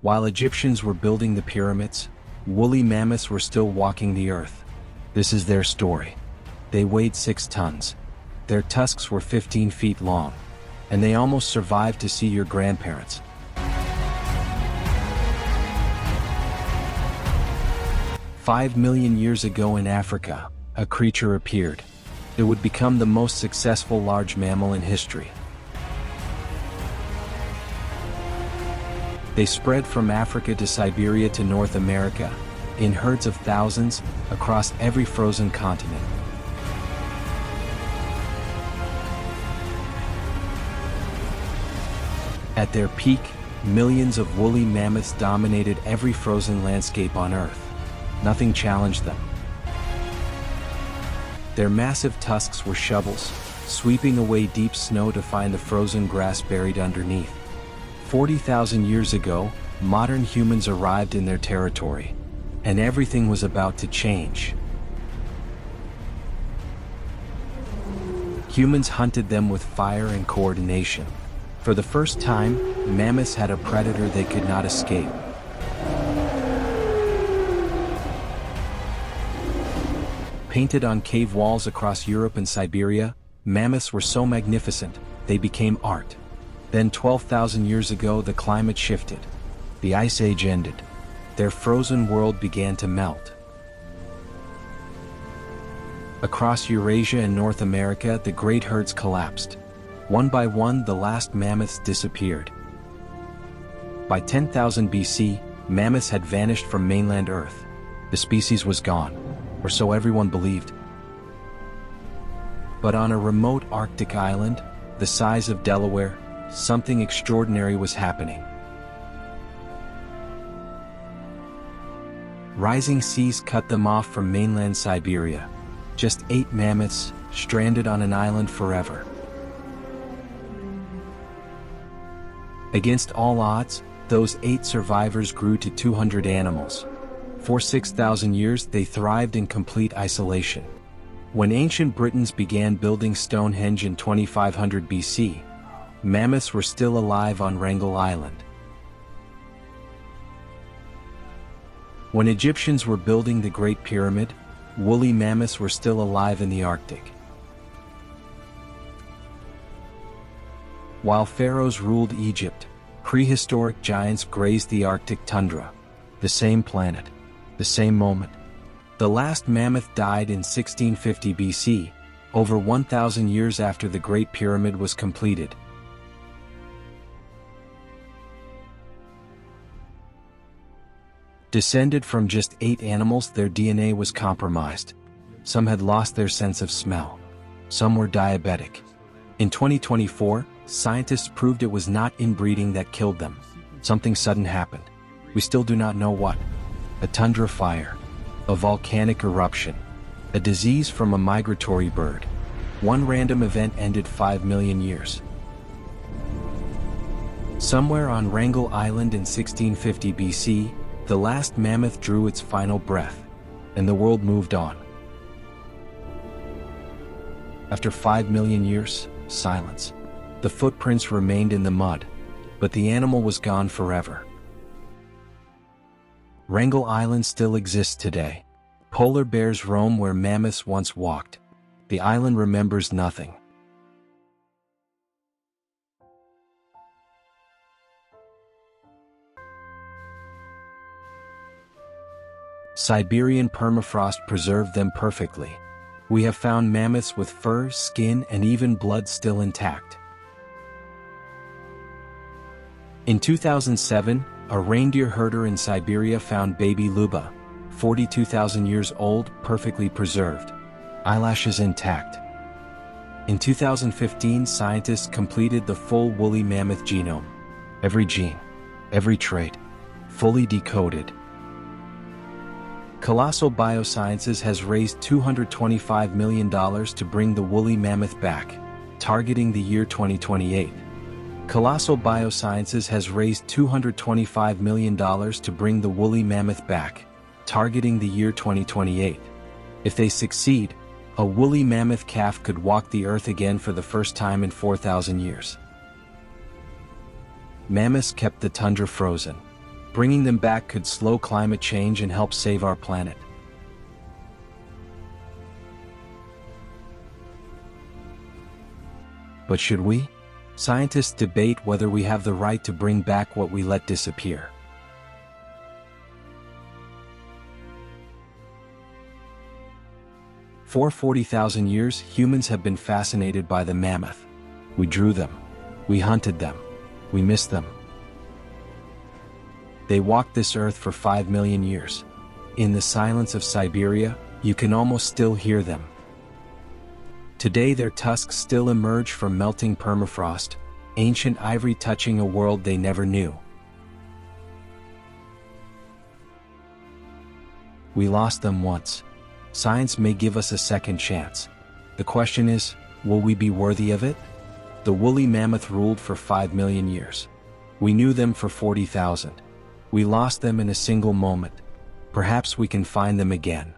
While Egyptians were building the pyramids, woolly mammoths were still walking the earth. This is their story. They weighed 6 tons. Their tusks were 15 feet long. And they almost survived to see your grandparents. "5 million years ago in Africa, a creature appeared. It would become the most successful large mammal in history. They spread from Africa to Siberia to North America, in herds of thousands, across every frozen continent. At their peak, millions of woolly mammoths dominated every frozen landscape on Earth. Nothing challenged them. Their massive tusks were shovels, sweeping away deep snow to find the frozen grass buried underneath. 40,000 years ago, modern humans arrived in their territory, and everything was about to change. Humans hunted them with fire and coordination. For the first time, mammoths had a predator they could not escape. Painted on cave walls across Europe and Siberia, mammoths were so magnificent, they became art. Then 12,000 years ago the climate shifted. The Ice Age ended. Their frozen world began to melt. Across Eurasia and North America the great herds collapsed. One by one the last mammoths disappeared. By 10,000 BC, mammoths had vanished from mainland Earth. The species was gone, or so everyone believed. But on a remote Arctic island, the size of Delaware, something extraordinary was happening. Rising seas cut them off from mainland Siberia. Just 8 mammoths, stranded on an island forever. Against all odds, those 8 survivors grew to 200 animals. For 6,000 years they thrived in complete isolation. When ancient Britons began building Stonehenge in 2500 BC, mammoths were still alive on Wrangel Island. When Egyptians were building the Great Pyramid, woolly mammoths were still alive in the Arctic. While pharaohs ruled Egypt, prehistoric giants grazed the Arctic tundra. The same planet, the same moment. The last mammoth died in 1650 BC, over 1,000 years after the Great Pyramid was completed. Descended from just 8 animals, their DNA was compromised. Some had lost their sense of smell. Some were diabetic. In 2024, scientists proved it was not inbreeding that killed them. Something sudden happened. We still do not know what. A tundra fire. A volcanic eruption. A disease from a migratory bird. One random event ended 5 million years. Somewhere on Wrangel Island in 1650 BC, the last mammoth drew its final breath, and the world moved on. After 5 million years, silence. The footprints remained in the mud, but the animal was gone forever. Wrangel Island still exists today. Polar bears roam where mammoths once walked. The island remembers nothing. Siberian permafrost preserved them perfectly. We have found mammoths with fur, skin, and even blood still intact. In 2007, a reindeer herder in Siberia found baby Lyuba, 42,000 years old, perfectly preserved. Eyelashes intact. In 2015, scientists completed the full woolly mammoth genome. Every gene, every trait, fully decoded. Colossal Biosciences has raised $225 million to bring the woolly mammoth back, targeting the year 2028. Colossal Biosciences has raised $225 million to bring the woolly mammoth back, targeting the year 2028. If they succeed, a woolly mammoth calf could walk the earth again for the first time in 4,000 years. Mammoths kept the tundra frozen. Bringing them back could slow climate change and help save our planet. But should we? Scientists debate whether we have the right to bring back what we let disappear. For 40,000 years, humans have been fascinated by the mammoth. We drew them. We hunted them. We missed them. They walked this earth for 5 million years. In the silence of Siberia, you can almost still hear them. Today their tusks still emerge from melting permafrost, ancient ivory touching a world they never knew. We lost them once. Science may give us a second chance. The question is, will we be worthy of it? The woolly mammoth ruled for 5 million years. We knew them for 40,000. We lost them in a single moment. Perhaps we can find them again.